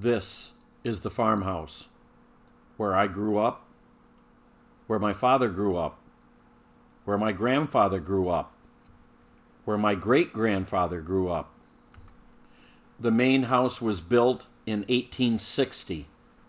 This is the farmhouse where I grew up, where my father grew up, where my grandfather grew up, where my great-grandfather grew up. The main house was built in 1860.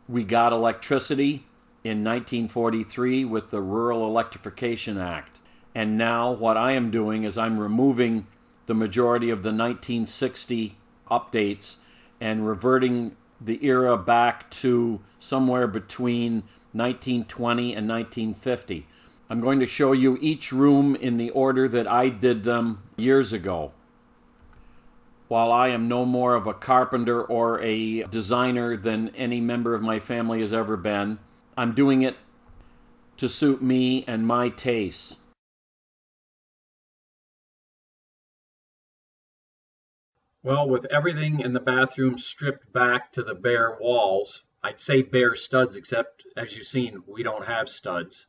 We got electricity in 1943 with the Rural Electrification Act. And now what I am doing is I'm removing the majority of the 1960 updates and reverting the era back to somewhere between 1920 and 1950. I'm going to show you each room in the order that I did them years ago. While I am no more of a carpenter or a designer than any member of my family has ever been, I'm doing it to suit me and my tastes. Well, with everything in the bathroom stripped back to the bare walls, I'd say bare studs, except as you've seen, we don't have studs.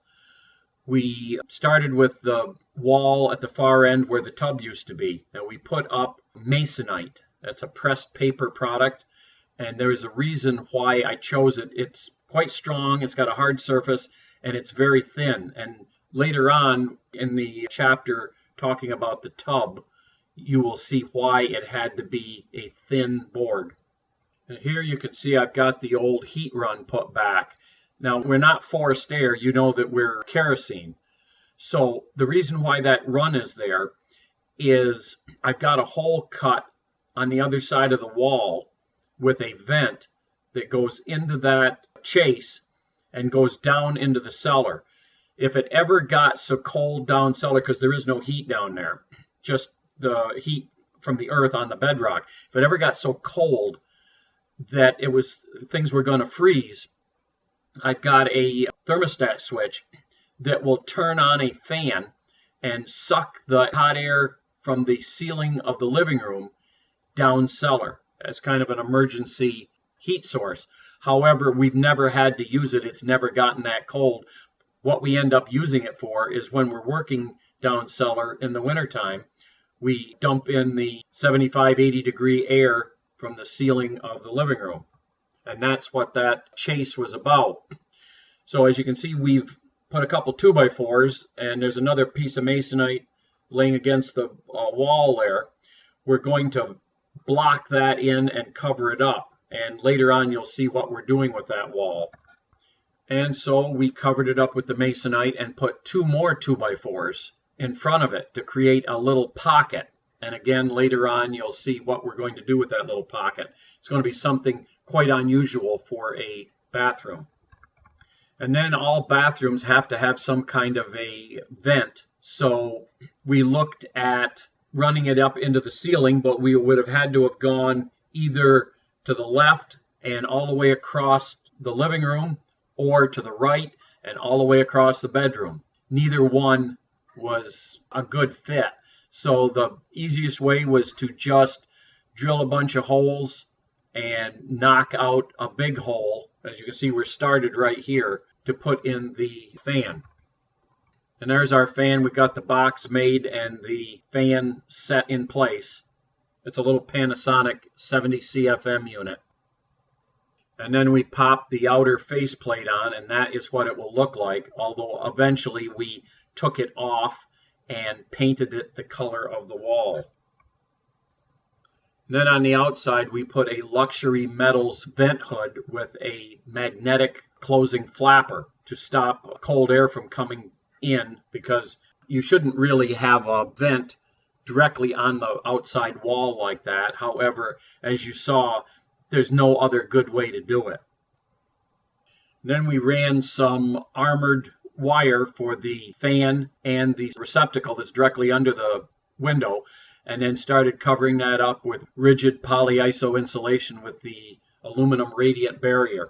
We started with the wall at the far end where the tub used to be. Now we put up masonite. That's a pressed paper product, and there's a reason why I chose it. It's quite strong, it's got a hard surface, and it's very thin. And later on in the chapter talking about the tub, you will see why it had to be a thin board. And here you can see I've got the old heat run put back. Now, we're not forced air, you know that we're kerosene. So the reason why that run is there is I've got a hole cut on the other side of the wall with a vent that goes into that chase and goes down into the cellar. If it ever got so cold down cellar, because there is no heat down there, just the heat from the earth on the bedrock, if it ever got so cold that things were going to freeze, I've got a thermostat switch that will turn on a fan and suck the hot air from the ceiling of the living room down cellar as kind of an emergency heat source. However, we've never had to use it. It's never gotten that cold. What we end up using it for is when we're working down cellar in the wintertime, we dump in the 75, 80 degree air from the ceiling of the living room. And that's what that chase was about. So as you can see, we've put a couple 2x4s, and there's another piece of masonite laying against the wall there. We're going to block that in and cover it up. And later on, you'll see what we're doing with that wall. And so we covered it up with the masonite and put two more 2x4s in front of it to create a little pocket. And again, later on, you'll see what we're going to do with that little pocket. It's going to be something quite unusual for a bathroom. And then all bathrooms have to have some kind of a vent. So we looked at running it up into the ceiling, but we would have had to have gone either to the left and all the way across the living room, or to the right and all the way across the bedroom. Neither one was a good fit. So the easiest way was to just drill a bunch of holes and knock out a big hole. As you can see, we're started right here to put in the fan. And there's our fan. We've got the box made and the fan set in place. It's a little Panasonic 70 CFM unit. And then we pop the outer faceplate on, and that is what it will look like, although eventually we took it off and painted it the color of the wall. And then on the outside, we put a luxury metals vent hood with a magnetic closing flapper to stop cold air from coming in, because you shouldn't really have a vent directly on the outside wall like that. However, as you saw, there's no other good way to do it. Then we ran some armored wire for the fan and the receptacle that's directly under the window, and then started covering that up with rigid polyiso insulation with the aluminum radiant barrier.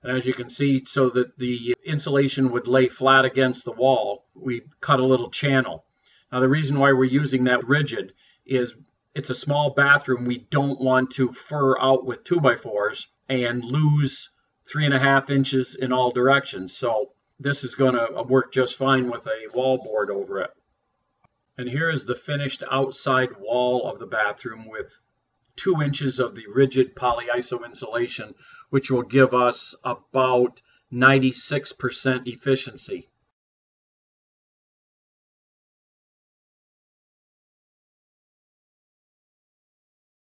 And as you can see, so that the insulation would lay flat against the wall, we cut a little channel. Now the reason why we're using that rigid is it's a small bathroom. We don't want to fur out with 2x4s and lose 3.5 inches in all directions. So this is going to work just fine with a wall board over it. And here is the finished outside wall of the bathroom with 2 inches of the rigid polyiso insulation, which will give us about 96% efficiency.